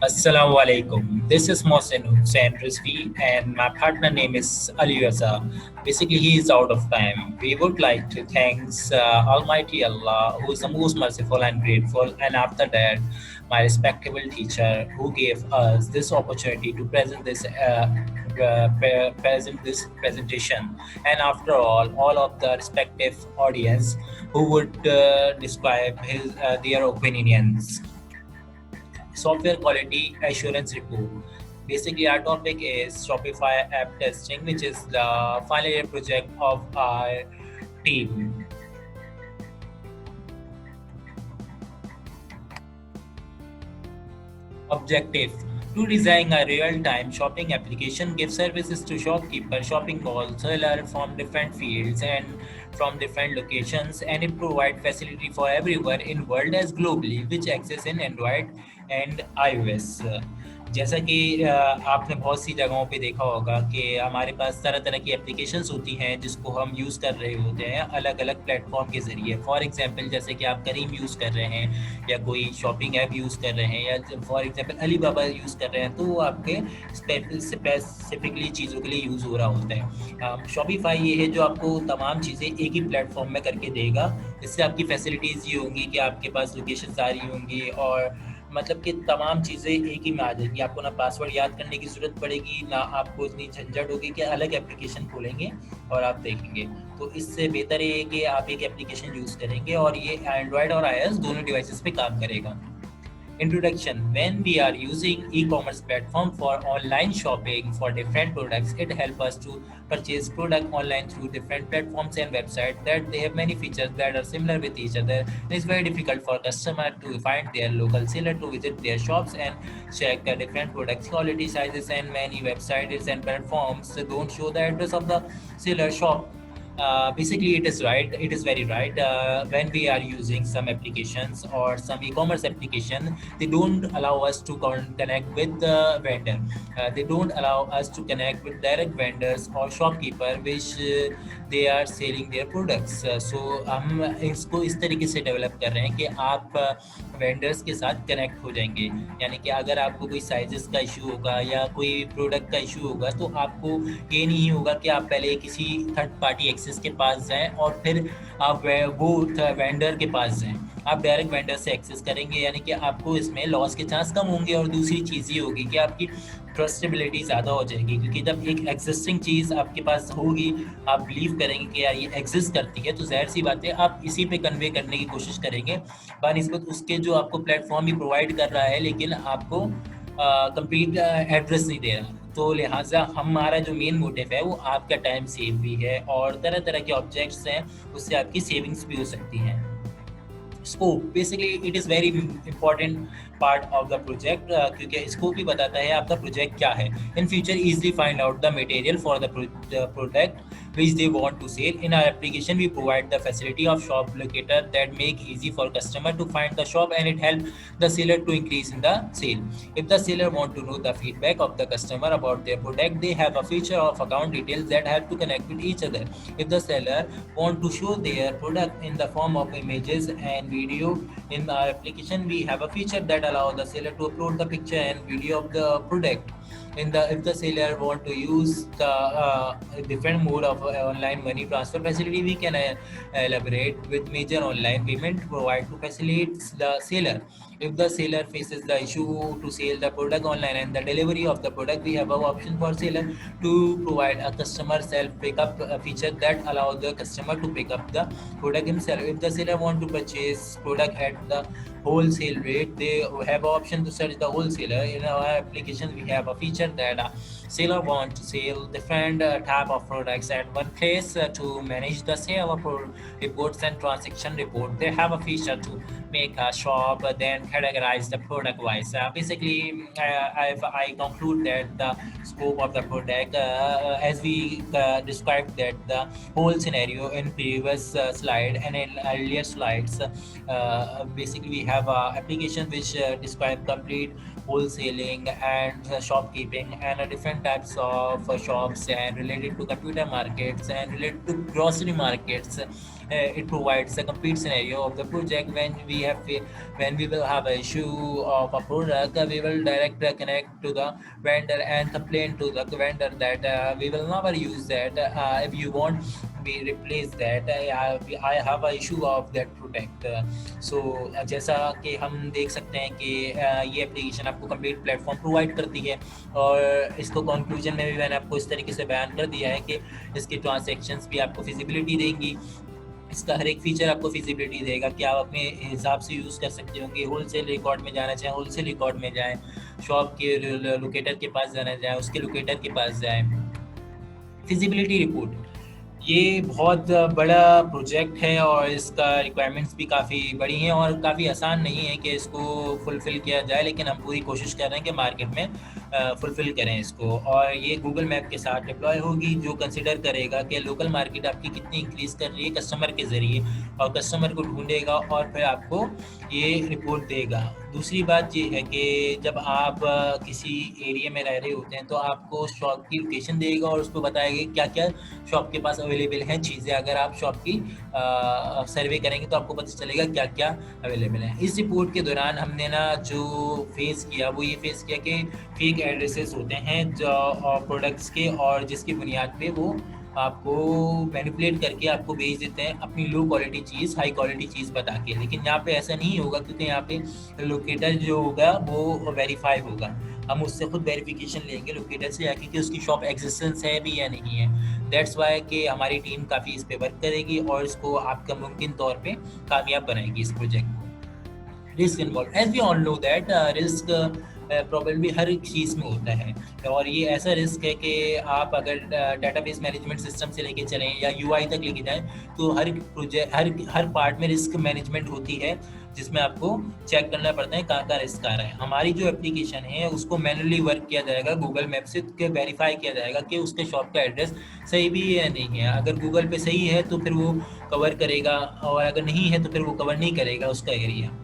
Assalamu alaikum. This is Mohsen Hussain Rizvi and my partner name is Ali Raza. Basically, he is out of time. We would like to thank Almighty Allah, who is the most merciful and grateful, and after that, my respectable teacher who gave us this opportunity to present this presentation. And after all of the respective audience who would describe their opinions. Software quality assurance report. Basically, our topic is Shopify app testing, which is the final year project of our team. Objective: to design a real-time shopping application, give services to shopkeeper, shopping mall, seller from different fields and from different locations, and it provide facility for everyone in world as globally, which access in Android and iOS. जैसा कि आपने बहुत सी जगहों पे देखा होगा कि हमारे पास तरह तरह की एप्लीकेशंस होती हैं जिसको हम यूज़ कर रहे होते हैं अलग अलग प्लेटफॉर्म के ज़रिए। फॉर एग्जांपल जैसे कि आप करीम यूज़ कर रहे हैं या कोई शॉपिंग ऐप यूज़ कर रहे हैं या for example Ali Baba use कर रहे हैं, तो वो आपके स्पेसिफिकली चीज़ों के लिए यूज़ हो रहा होता है। शॉपिफाई ये है जो आपको तमाम चीज़ें एक ही प्लेटफॉर्म में करके देगा। इससे आपकी फैसिलिटीज़ ये होंगी कि आपके पास लोकेशन आ रही होंगी और मतलब कि तमाम चीज़ें एक ही में आ जाएंगी। आपको ना पासवर्ड याद करने की ज़रूरत पड़ेगी, ना आपको इतनी झंझट होगी कि अलग एप्लीकेशन खोलेंगे और आप देखेंगे। तो इससे बेहतर ये है कि आप एक एप्लीकेशन यूज़ करेंगे और ये एंड्रॉयड और iOS दोनों डिवाइसेस पे काम करेगा। Introduction: when we are using e-commerce platform for online shopping for different products, it helps us to purchase product online through different platforms and websites that they have many features that are similar with each other. It is very difficult for customer to find their local seller, to visit their shops and check different products quality, sizes, and many websites and platforms don't show the address of the seller shop. Basically, it is right. It is very right. When we are using some applications or some e-commerce application, they don't allow us to connect with the vendor. They don't allow us to connect with direct vendors or shopkeeper, which they are selling their products. So हम इसको इस तरीके से develop कर रहे हैं कि आप वेंडर्स के साथ कनेक्ट हो जाएंगे। यानी कि अगर आपको कोई साइजेस का इशू होगा या कोई प्रोडक्ट का इशू होगा, तो आपको ये नहीं होगा कि आप पहले किसी थर्ड पार्टी एक्सेस के पास जाएं और फिर आप वो वेंडर के पास जाएं। आप डायरेक्ट वेंडर से एक्सेस करेंगे, यानी कि आपको इसमें लॉस के चांस कम होंगे। और दूसरी चीज़ ये होगी कि आपकी ट्रस्टेबिलिटी ज़्यादा हो जाएगी, क्योंकि जब एक एग्जिस्टिंग चीज़ आपके पास होगी, आप बिलीव करेंगे कि यार ये एग्जिस्ट करती है, तो ज़ाहिर सी बात है आप इसी पे कन्वे करने की कोशिश करेंगे बानिस्बत उसके जो आपको प्लेटफॉर्म भी प्रोवाइड कर रहा है, लेकिन आपको कंप्लीट एड्रेस नहीं दे रहा। तो लिहाजा हमारा जो मेन मोटिव है वो आपका टाइम सेव भी है और तरह तरह के ऑब्जेक्ट्स हैं, उससे आपकी सेविंग्स भी हो सकती हैं। Scope: basically it is very important part of the project, क्योंकि स्कोप ही बताता है आपका प्रोजेक्ट क्या है। In future easily find out the material for the product which they want to sell. In our application, we provide the facility of shop locator that make easy for customer to find the shop, and it help the seller to increase in the sale. If the seller want to know the feedback of the customer about their product, they have a feature of account details that help to connect with each other. If the seller want to show their product in the form of images and video, in our application we have a feature that allow the seller to upload the picture and video of the product. If the seller want to use the different mode of online money transfer facility, we can elaborate with major online payment provide to facilitate the seller. If the seller faces the issue to sell the product online and the delivery of the product, we have an option for seller to provide a customer self pickup feature that allow the customer to pick up the product himself. If the seller want to purchase product at the wholesale rate, they have an option to search the wholesaler. In our application, we have a feature that seller want to sell different type of products at one place to manage the sale of reports and transaction report. They have a feature to make a shop then categorize the product wise. Basically, I conclude that the scope of the product, as we described that the whole scenario in previous slide and in earlier slides. Basically, we have application which describe complete wholesaling and shopkeeping and different types of shops and related to computer markets and related to grocery markets it provides a complete scenario of the project. When we will have an issue of a product, we will direct connect to the vendor and complain to the vendor that we will never use that. If you want, we replace that. I have a issue of that product. सो जैसा कि हम देख सकते हैं कि ये application आपको complete platform provide करती है, और इसको कंक्लूजन में भी मैंने आपको इस तरीके से बयान कर दिया है कि इसकी ट्रांजैक्शंस भी आपको फिजिबिलिटी देंगी, इसका हर एक फीचर आपको फिजिबिलिटी देगा कि आप अपने हिसाब से यूज़ कर सकते होंगे। होलसेल रिकॉर्ड में जाना चाहें होलसेल रिकॉर्ड में जाएं, शॉप के लोकेटर के पास जाना चाहें उसके लोकेटर के पास जाएं। फिजिबिलिटी रिपोर्ट ये बहुत बड़ा प्रोजेक्ट है और इसका रिक्वायरमेंट्स भी काफ़ी बड़ी हैं और काफ़ी आसान नहीं है कि इसको फुलफ़िल किया जाए, लेकिन हम पूरी कोशिश कर रहे हैं कि मार्केट में फुलफ़िल करें इसको। और ये गूगल मैप के साथ डिप्लॉय होगी, जो कंसिडर करेगा कि लोकल मार्केट आपकी कितनी इंक्रीज़ कर रही है कस्टमर के ज़रिए, और कस्टमर को ढूंढेगा और फिर आपको ये रिपोर्ट देगा। दूसरी बात ये है कि जब आप किसी एरिया में रह रहे होते हैं तो आपको शॉप की लोकेशन देगा और उसको बताएगा क्या क्या शॉप के पास अवेलेबल हैं चीज़ें। अगर आप शॉप की सर्वे करेंगे तो आपको पता चलेगा क्या क्या अवेलेबल है। इस रिपोर्ट के दौरान हमने ना जो फेस किया वो ये फेस किया कि फेक एड्रेसेस होते हैं जो प्रोडक्ट्स के, और जिसकी बुनियाद पे वो आपको मैनिपुलेट करके आपको भेज देते हैं अपनी लो क्वालिटी चीज़ हाई क्वालिटी चीज़ बता के। लेकिन यहाँ पे ऐसा नहीं होगा, क्योंकि यहाँ पे लोकेटर जो होगा वो वेरीफाई होगा। हम उससे खुद वेरिफिकेशन लेंगे लोकेटर से जाके कि उसकी शॉप एग्जिस्टेंस है भी या नहीं है। दैट्स वाई कि हमारी टीम काफ़ी इस पे वर्क करेगी और इसको आपका मुमकिन तौर पे कामयाब बनाएगी इस प्रोजेक्ट को। Risk involve, as we all know that risk problem हर एक चीज़ में होता है, और ये ऐसा रिस्क है कि आप अगर डेटाबेस मैनेजमेंट सिस्टम से लेके चलें या यूआई तक लेके जाएं तो हर प्रोजेक्ट हर पार्ट में रिस्क मैनेजमेंट होती है, जिसमें आपको चेक करना पड़ता है कहाँ रिस्क आ रहा है। हमारी जो एप्लीकेशन है उसको मैनुअली वर्क किया जाएगा गूगल मैप से, वेरीफाई किया जाएगा कि उसके शॉप का एड्रेस सही भी है या नहीं है। अगर गूगल पे सही है तो फिर वो कवर करेगा, और अगर नहीं है तो फिर वो कवर नहीं करेगा उसका एरिया।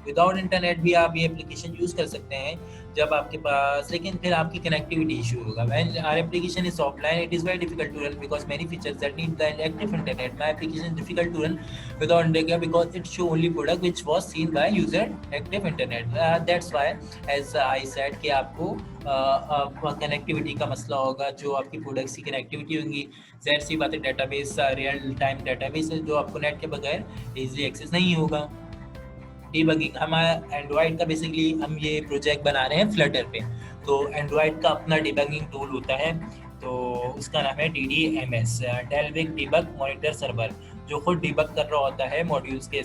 विदाउट इंटरनेट भी आप ये एप्लीकेशन यूज़ कर सकते हैं जब आपके पास, लेकिन फिर आपकी कनेक्टिविटी इशू होगा। When our application is offline it is very difficult to run because many features that need the active internet. My application is difficult to run without internet because it show only product which was seen by user active internet. That's why as I said कि आपको connectivity का मसला होगा, जो आपकी products की connectivity होंगी। ज़ाहिर सी बात है डेटाबेस रियल टाइम डेटाबेस है जो आपको नेट के बगैर ईजिली एक्सेस नहीं होगा। डीबगिंग, हमारा एंड्रॉयड का बेसिकली हम ये प्रोजेक्ट बना रहे हैं फ्लटर पे, तो एंड्रॉयड का अपना डीबगिंग टूल होता है, तो उसका नाम है DDMS, Dalvik debug monitor server, जो खुद डीबग कर रहा होता है मॉड्यूल्स के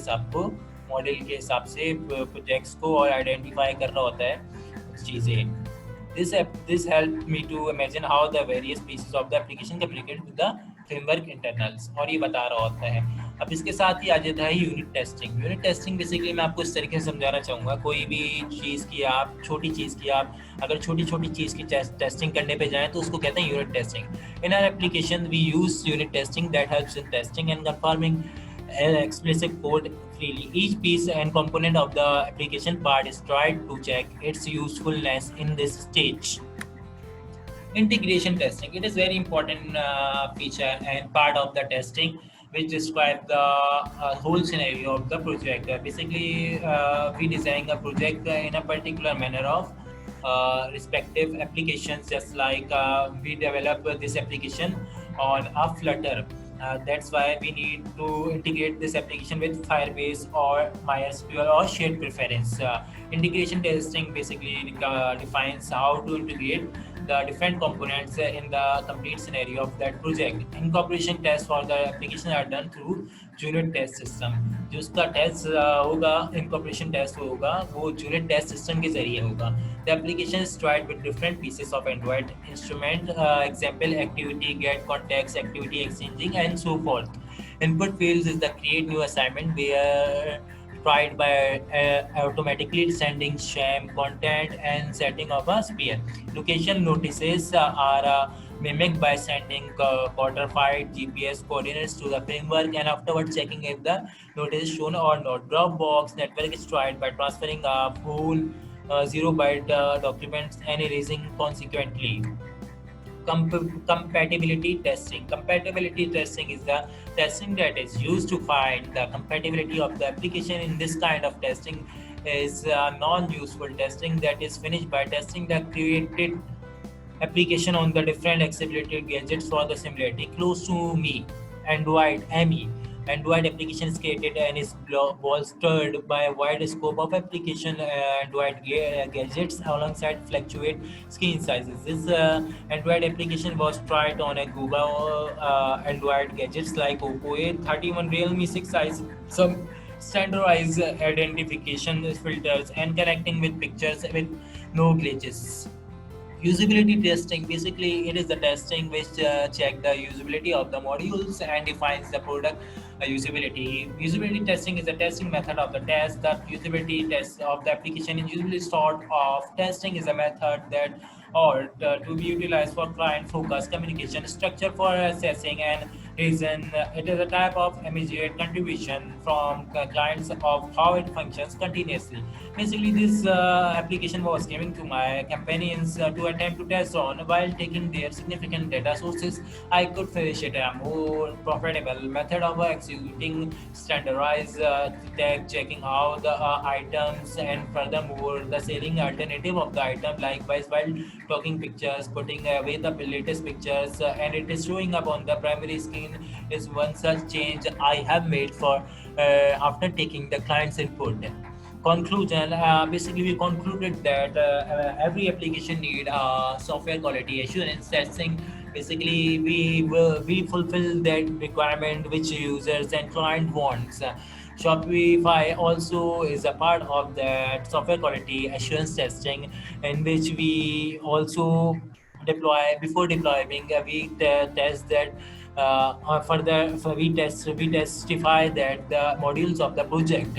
मॉडल के हिसाब से प्रोजेक्ट्स को, और आइडेंटिफाई कर रहा होता है चीज़ें। This helped me to imagine how the various pieces of the application communicate with the framework internals, और ये बता रहा होता है। अब इसके साथ ही आ जाता है unit testing. Unit testing basically मैं आपको इस तरीके से समझाना चाहूँगा, कोई भी चीज़ की आप छोटी चीज़ की आप अगर छोटी छोटी चीज़ की टेस्टिंग करने पे जाएँ तो उसको कहते हैं unit testing. In our application we use unit testing that helps in testing and confirming explicit code freely. Each piece and component of the application part is tried to check its usefulness in this stage. Integration testing, it is very important feature and part of the testing which describe the whole scenario of the project. Basically we design a project in a particular manner of respective applications, just like we develop this application on a Flutter. That's why we need to integrate this application with Firebase or MySQL or shared preference. Integration testing basically defines how to integrate the different components in the complete scenario of that project. Incorporation tests for the application are done through unit test system. जो उसका test होगा, incorporation test होगा, वो unit test system के जरिए होगा। The application is tried with different pieces of Android instrument, example activity get, context, activity exchanging and so forth. Input fields is the create new assignment where tried by automatically sending sham content and setting of a sphere. Location notices are mimicked by sending codified GPS coordinates to the framework and afterwards checking if the notice is shown or not. Dropbox network is tried by transferring a full 0 byte documents and erasing consequently. compatibility testing. Compatibility testing is the testing that is used to find the compatibility of the application. In this kind of testing is non-useful testing that is finished by testing the created application on the different accessibility gadgets for the similarity. Close to me, Android ME. Android application is created and is bolstered by a wide scope of application Android gadgets alongside fluctuate screen sizes. This Android application was tried on a Google Android gadgets like Oppo A31, Realme 6 size, some standardized identification filters, and connecting with pictures with no glitches. Usability testing, basically it is the testing which check the usability of the modules and defines the product usability testing is the testing method of the test. The usability test of the application is usually sort of testing is a method that or to be utilized for client focused communication structure for assessing and reason. It is a type of immediate contribution from clients of how it functions continuously. Basically, this application was given to my companions to attempt to test on while taking their significant data sources. I could finish it a more profitable method of executing standardized tag checking out the items and furthermore the selling alternative of the item. Likewise, while talking pictures, putting away the latest pictures and it is showing up on the primary screen is one such change I have made for after taking the client's input. Conclusion, basically we concluded that every application need software quality assurance testing. Basically we fulfill that requirement which users and client wants. Shopify also is a part of that software quality assurance testing, in which we also deploy before deploying we test that further so we testify that the modules of the project.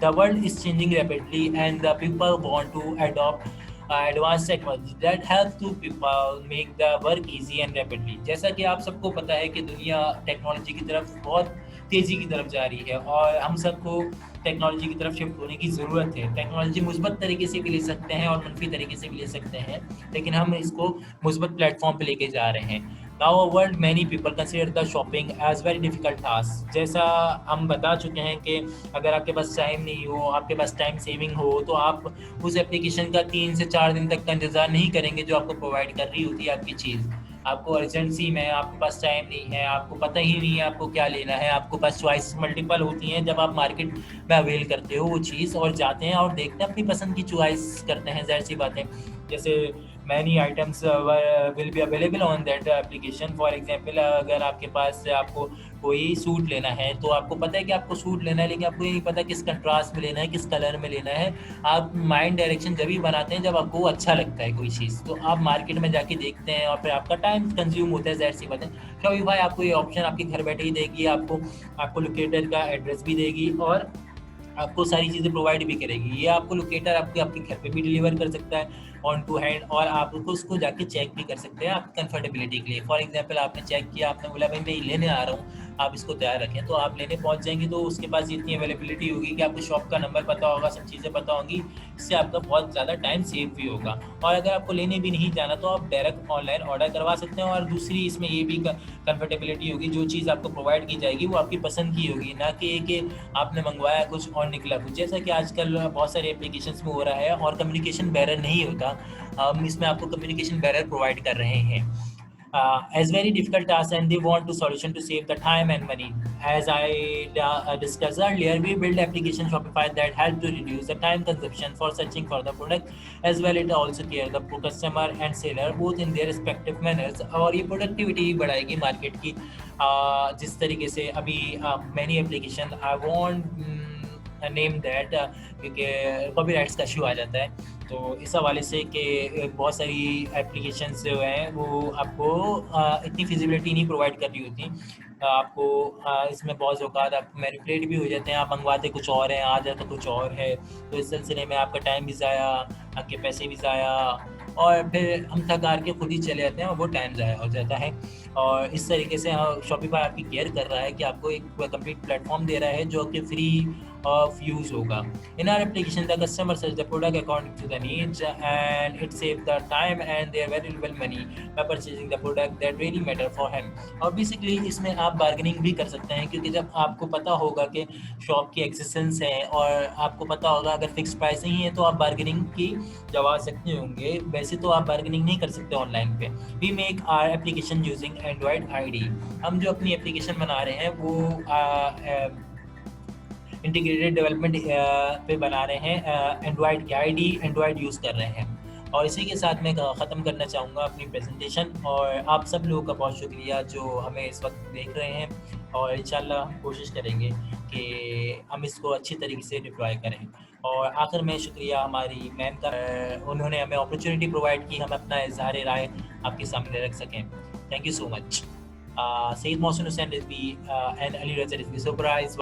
The world is changing rapidly and the people want to adopt advance technology that help to people make the work easy and rapidly. जैसा कि आप सबको पता है कि दुनिया technology की तरफ बहुत तेज़ी की तरफ जा रही है और हम सबको टेक्नोलॉजी की तरफ शिफ्ट होने की ज़रूरत है। टेक्नोलॉजी मुस्बत तरीके से भी ले सकते हैं और मनफी तरीके से भी ले सकते हैं, लेकिन हम इसको मुस्बत प्लेटफॉर्म पे लेके जा रहे हैं। Now a world many people consider the shopping as very difficult task. जैसा हम बता चुके हैं कि अगर आपके पास टाइम नहीं हो, आपके पास टाइम सेविंग हो, तो आप उस एप्लीकेशन का 3 से 4 दिन तक का इंतज़ार नहीं करेंगे जो आपको प्रोवाइड कर रही होती है आपकी चीज़। आपको अर्जेंसी में, आपके पास टाइम नहीं है, आपको पता ही नहीं है आपको क्या लेना है, आपको पास चॉइस मल्टीपल होती हैं जब आप मार्केट में अवेल करते हो वो चीज़ और जाते हैं और देखते हैं अपनी पसंद की चॉइस करते हैं। ज़ाहिर सी बात है, जैसे many items will be available on that application. For example, अगर आपके पास आपको कोई सूट लेना है तो आपको पता है कि आपको सूट लेना है, लेकिन आपको ये नहीं पता किस कंट्रास्ट में लेना है, किस कलर में लेना है। आप माइंड डायरेक्शन जब भी बनाते हैं जब आपको अच्छा लगता है कोई चीज़, तो आप मार्केट में जाके देखते हैं और फिर आपका टाइम कंज्यूम होता है। ज़ाहिर सी बात है, शॉपिफाई आपको ये ऑप्शन आपके घर बैठे ही देगी, आपको लोकेटर का एड्रेस भी देगी और आपको सारी चीज़ें प्रोवाइड भी करेगी। ये आपको लोकेटर आपके घर पे भी डिलीवर कर सकता है ऑन टू हैंड और आप उसको जाके चेक भी कर सकते हैं आपकी कंफर्टेबिलिटी के लिए। फॉर एग्जांपल, आपने चेक किया, आपने बोला भाई मैं ये लेने आ रहा हूँ, आप इसको तैयार रखें, तो आप लेने पहुँच जाएंगे तो उसके पास इतनी अवेलेबिलिटी होगी कि आपको शॉप का नंबर पता होगा, सब चीज़ें पता होंगी। इससे आपका बहुत ज़्यादा टाइम सेव भी होगा। और अगर आपको लेने भी नहीं जाना तो आप डायरेक्ट ऑनलाइन ऑर्डर करवा सकते हैं। और दूसरी इसमें ये भी कंफर्टेबिलिटी होगी, जो चीज़ आपको प्रोवाइड की जाएगी वो आपकी पसंद की होगी, ना कि आपने मंगवाया कुछ और निकला कुछ, जैसा कि आजकल बहुत सारे एप्लीकेशंस में हो रहा है। और कम्युनिकेशन बैरियर नहीं होता, हम इसमें आपको कम्युनिकेशन बैरियर प्रोवाइड कर रहे हैं। As very difficult task and they want to solution to save the time and money. As I discussed earlier, we build application Shopify that help to reduce the time consumption for searching for the product, as well it also care the customer and seller both in their respective manners। और ये productivity बढ़ाएगी market की। जिस तरीके से अभी many application I want name that, क्योंकि copyrights का इशू आ जाता है, तो इस हवाले से कि बहुत सारी एप्लीकेशंस जो हैं वो आपको इतनी फिजिबिलिटी नहीं प्रोवाइड कर रही होती। आपको इसमें बहुत औकात आप मैनिपुलेट भी हो जाते हैं, आप मंगवाते कुछ और हैं, आ जाता कुछ और है, तो इस सिलसिले में आपका टाइम भी ज़ाया, आपके पैसे भी ज़ाया और फिर हम थक हार के खुद ही चले जाते हैं और वो टाइम ज़ाया हो जाता है। और इस तरीके से शॉपिफाई आपकी केयर कर रहा है कि आपको एक कंप्लीट प्लेटफॉर्म दे रहा है जो कि फ्री ऑफ यूज होगा। In our application the customer search the product according to the needs and it save the time and their valuable money by purchasing the product that really matter for him. और basically इसमें आप bargaining भी कर सकते हैं, क्योंकि जब आपको पता होगा कि शॉप की एक्सिस्टेंस है और आपको पता होगा अगर फिक्स प्राइस नहीं है तो आप बार्गेनिंग की दबा सकते होंगे। वैसे तो आप बार्गेनिंग नहीं कर सकते ऑनलाइन पे। We make our application using Android ID. हम जो अपनी एप्लीकेशन बना रहे हैं वो इंटीग्रेटेड डेवलपमेंट पे बना रहे हैं, एंड्रॉयड की आईडी एंड्रॉयड यूज़ कर रहे हैं। और इसी के साथ मैं ख़त्म करना चाहूँगा अपनी प्रेजेंटेशन। और आप सब लोगों का बहुत शुक्रिया जो हमें इस वक्त देख रहे हैं, और इंशाल्लाह हम कोशिश करेंगे कि हम इसको अच्छी तरीके से डिप्लॉय करें। और आखिर में शुक्रिया हमारी मैम का, उन्होंने हमें अपॉर्चुनिटी प्रोवाइड की हम अपना इजहार राय आपके सामने रख सकें। Thank you so much. Sayyid Mohsin Hussain Rizvi and Ali Raza Rizvi. Surprise,